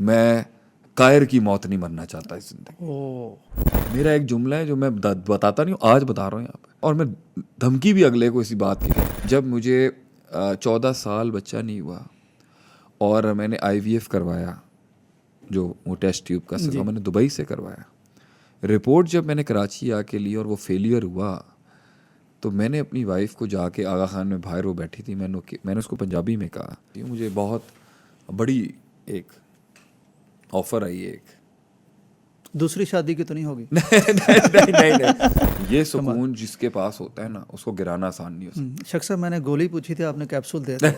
मैं कायर की मौत नहीं मरना चाहता इस जिंदगी। ओ मेरा एक जुमला है जो मैं बताता नहीं हूँ, आज बता रहा हूँ यहाँ पे, और मैं धमकी भी अगले को इसी बात की। जब मुझे 14 साल बच्चा नहीं हुआ और मैंने IVF करवाया, जो वो टेस्ट ट्यूब का जी। मैंने दुबई से करवाया, रिपोर्ट जब मैंने कराची आके ली और वो फेलियर हुआ, तो मैंने अपनी वाइफ को जाके आगा खान में बाहर वो बैठी थी, मैंने उसको पंजाबी में कहा, ये मुझे बहुत बड़ी एक ऑफर आई है एक दूसरी शादी की तो नहीं होगी? नहीं, ये सुकून जिसके पास होता है ना, उसको गिराना आसान नहीं हो सकता। शख्स साहब, मैंने गोली पूछी थी, आपने कैप्सूल दे दिया।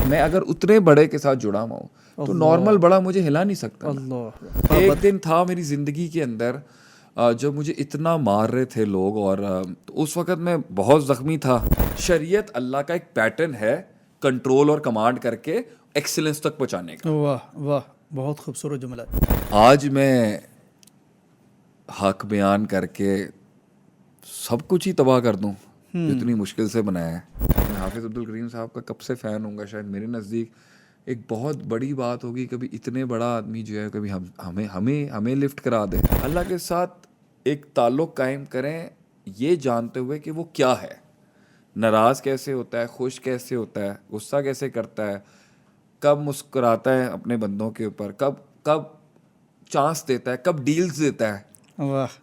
मैं अगर उतने बड़े के साथ जुड़ा हुआ हूँ तो नॉर्मल बड़ा मुझे हिला नहीं सकता ना। अल्लाह। एक दिन था मेरी जिंदगी के अंदर जब मुझे इतना मार रहे थे लोग, और तो उस वक्त मैं बहुत जख्मी था। शरीयत अल्लाह का एक पैटर्न है कंट्रोल और कमांड करके एक्सीलेंस तक पहुंचाने का। वाह वाह, बहुत खूबसूरत जुमला है। आज मैं हक बयान करके सब कुछ ही तबाह कर दूं जितनी मुश्किल से बनाया है। मैं हाफिज़ अब्दुल करीम साहब का कब से फ़ैन हूँगा, शायद मेरे नज़दीक एक बहुत बड़ी बात होगी कभी इतने बड़ा आदमी जो है कभी हमें हमें हमें लिफ्ट करा दे। अल्लाह के साथ एक ताल्लुक़ कायम करें ये जानते हुए कि वो क्या है, नाराज़ कैसे होता है, खुश कैसे होता है, गुस्सा कैसे करता है, कब मुस्कुराता है अपने बंदों के ऊपर, कब कब चांस देता है, कब डील्स देता है। वाह